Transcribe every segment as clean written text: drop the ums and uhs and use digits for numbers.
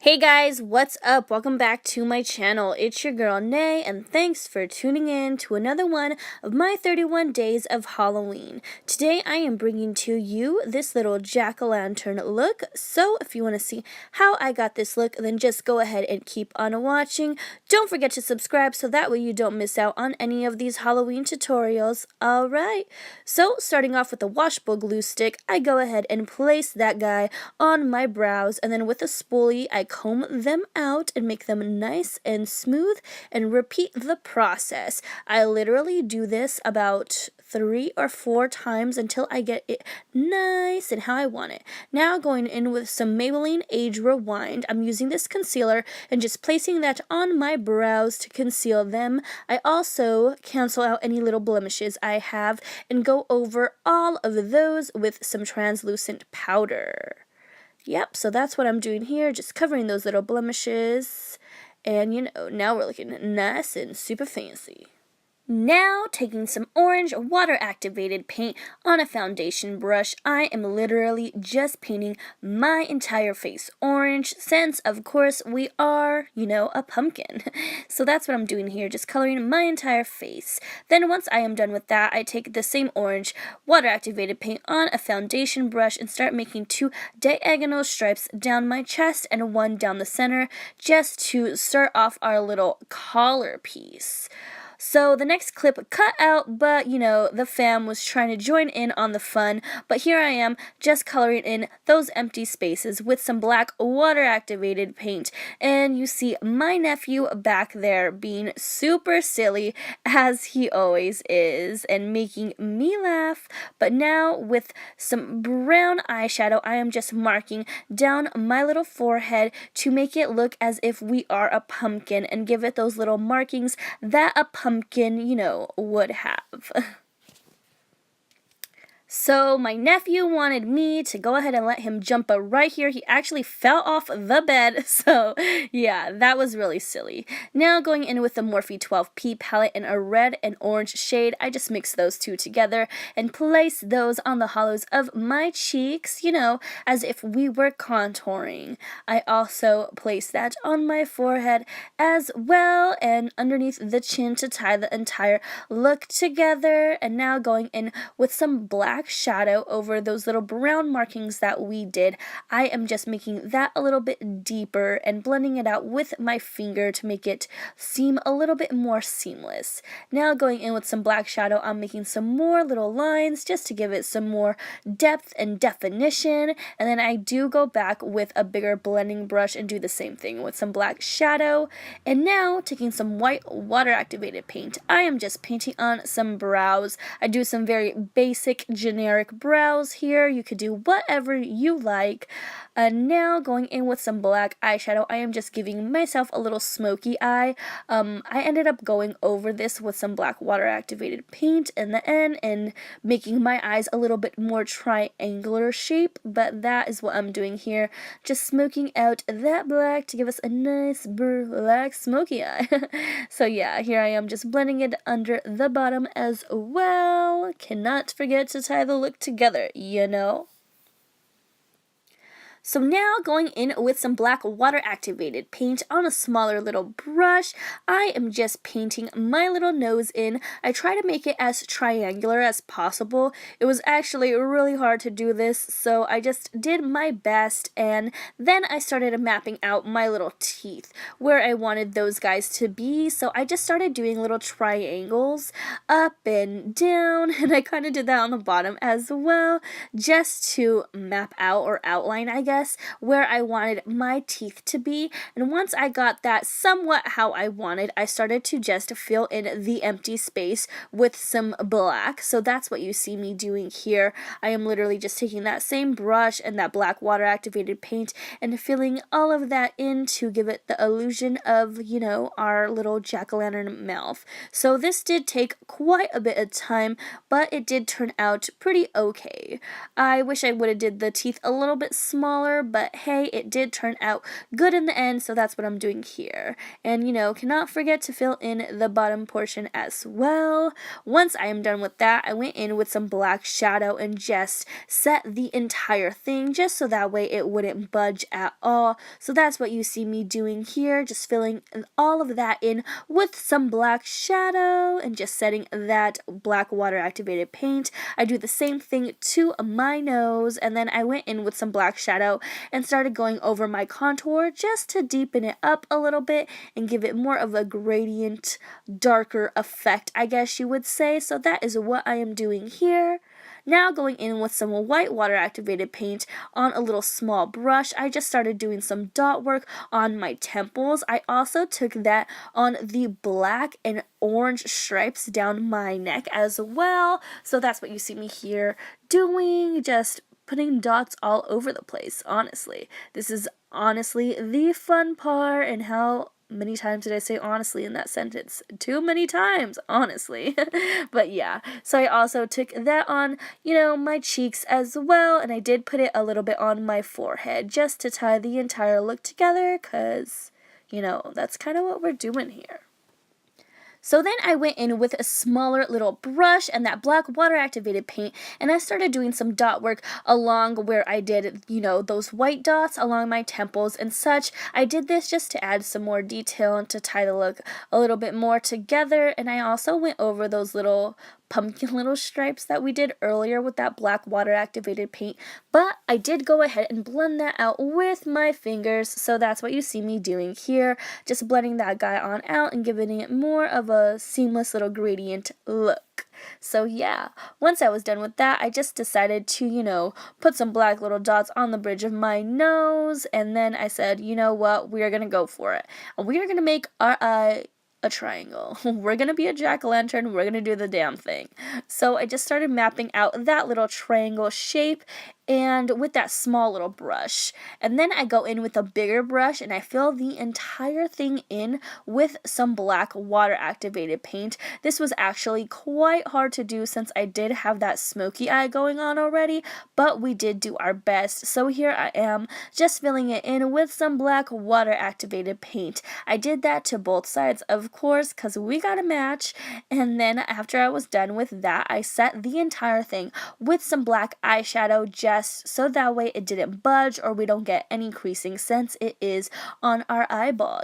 Hey guys, what's up? Welcome back to my channel. It's your girl Nay, and thanks for tuning in to another one of my 31 days of Halloween. Today I am bringing to you this little jack-o'-lantern look, so if you want to see how I got this look, then just go ahead and keep on watching. Don't forget to subscribe so that way you don't miss out on any of these Halloween tutorials. Alright, so starting off with a washable glue stick, I go ahead and place that guy on my brows, and then with a spoolie, I comb them out and make them nice and smooth and repeat the process. I literally do this about 3 or 4 times until I get it nice and how I want it. Now going in with some Maybelline Age Rewind. I'm using this concealer and just placing that on my brows to conceal them. I also cancel out any little blemishes I have and go over all of those with some translucent powder. Yep, so that's what I'm doing here, just covering those little blemishes. And now we're looking nice and super fancy. Now, taking some orange water-activated paint on a foundation brush, I am literally just painting my entire face orange, since, of course, we are, a pumpkin. So that's what I'm doing here, just coloring my entire face. Then once I am done with that, I take the same orange water-activated paint on a foundation brush and start making 2 diagonal stripes down my chest and 1 down the center, just to start off our little collar piece. So the next clip cut out, but the fam was trying to join in on the fun, but here I am just coloring in those empty spaces with some black water activated paint, and you see my nephew back there being super silly as he always is and making me laugh. But now with some brown eyeshadow, I am just marking down my little forehead to make it look as if we are a pumpkin and give it those little markings that a pumpkin, would have. So my nephew wanted me to go ahead and let him jump right here. He actually fell off the bed, so yeah, that was really silly. Now going in with the Morphe 12P palette in a red and orange shade, I just mix those two together and place those on the hollows of my cheeks, as if we were contouring. I also place that on my forehead as well and underneath the chin to tie the entire look together. And now going in with some black shadow over those little brown markings that we did. I am just making that a little bit deeper and blending it out with my finger to make it seem a little bit more seamless. Now going in with some black shadow, I'm making some more little lines just to give it some more depth and definition, and then I do go back with a bigger blending brush and do the same thing with some black shadow. And now taking some white water activated paint, I am just painting on some brows. I do some very basic generic brows here. You could do whatever you like. Now going in with some black eyeshadow, I am just giving myself a little smoky eye. I ended up going over this with some black water activated paint in the end and making my eyes a little bit more triangular shape, but that is what I'm doing here, just smoking out that black to give us a nice black smoky eye. So yeah, here I am just blending it under the bottom as well. Cannot forget to tie the look together, So now going in with some black water activated paint on a smaller little brush, I am just painting my little nose in. I try to make it as triangular as possible. It was actually really hard to do this, so I just did my best, and then I started mapping out my little teeth where I wanted those guys to be. So I just started doing little triangles up and down, and I kind of did that on the bottom as well, just to map out or outline, I guess, where I wanted my teeth to be. And once I got that somewhat how I wanted, I started to just fill in the empty space with some black. So that's what you see me doing here. I am literally just taking that same brush and that black water activated paint and filling all of that in to give it the illusion of, our little jack-o'-lantern mouth. So this did take quite a bit of time, but it did turn out pretty okay. I wish I would have did the teeth a little bit smaller, smaller, but hey, it did turn out good in the end, so that's what I'm doing here. And cannot forget to fill in the bottom portion as well. Once I am done with that, I went in with some black shadow and just set the entire thing just so that way it wouldn't budge at all. So that's what you see me doing here, just filling all of that in with some black shadow and just setting that black water activated paint. I do the same thing to my nose, and then I went in with some black shadow and started going over my contour just to deepen it up a little bit and give it more of a gradient, darker effect, I guess you would say. So that is what I am doing here. Now going in with some white water activated paint on a little small brush, I just started doing some dot work on my temples. I also took that on the black and orange stripes down my neck as well. So that's what you see me here doing, just putting dots all over the place, honestly. This is honestly the fun part. And how many times did I say honestly in that sentence? Too many times, honestly. But yeah, so I also took that on, my cheeks as well, and I did put it a little bit on my forehead just to tie the entire look together, because, that's kind of what we're doing here. So then I went in with a smaller little brush and that black water activated paint, and I started doing some dot work along where I did, those white dots along my temples and such. I did this just to add some more detail and to tie the look a little bit more together, and I also went over those little pumpkin little stripes that we did earlier with that black water activated paint, but I did go ahead and blend that out with my fingers, so that's what you see me doing here, just blending that guy on out and giving it more of a seamless little gradient look. So yeah, once I was done with that, I just decided to, put some black little dots on the bridge of my nose, and then I said, you know what, we are going to go for it. And we are going to make our eye a triangle. We're gonna be a jack-o'-lantern. We're gonna do the damn thing. So I just started mapping out that little triangle shape, and with that small little brush. And then I go in with a bigger brush and I fill the entire thing in with some black water activated paint. This was actually quite hard to do since I did have that smoky eye going on already, but we did do our best. So here I am, just filling it in with some black water activated paint. I did that to both sides, of course, because we got a match. And then after I was done with that, I set the entire thing with some black eyeshadow just so that way it didn't budge or we don't get any creasing since it is on our eyeball,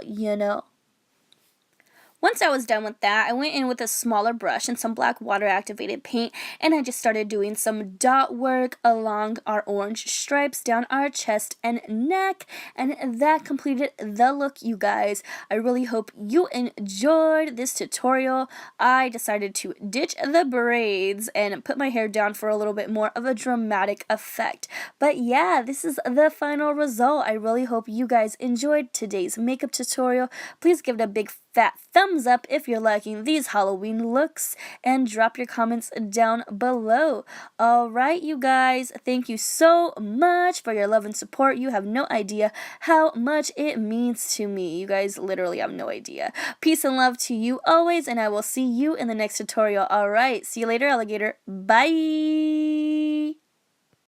Once I was done with that, I went in with a smaller brush and some black water activated paint, and I just started doing some dot work along our orange stripes down our chest and neck, and that completed the look, you guys. I really hope you enjoyed this tutorial. I decided to ditch the braids and put my hair down for a little bit more of a dramatic effect. But yeah, this is the final result. I really hope you guys enjoyed today's makeup tutorial. Please give it a big fat thumbs up if you're liking these Halloween looks, and drop your comments down below. Alright, you guys, thank you so much for your love and support. You have no idea how much it means to me. You guys literally have no idea. Peace and love to you always, and I will see you in the next tutorial. Alright, see you later, alligator. Bye!